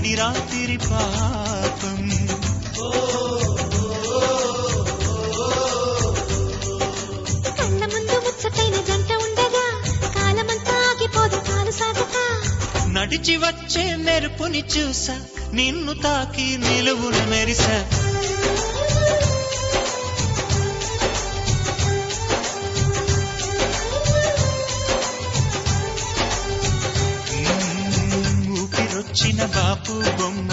నేటి రాత్రి పాపం. కళ్ళ ముందు ముచ్చటైన జంట ఉండగా కాలమంతా ఆగిపోదు కాలు సాగుతా. నడిచి వచ్చే మెరుపుని చూసా, నిన్ను తాకి నిలువున మెరిసా. ఊపిరొచ్చిన బాపు బొమ్మ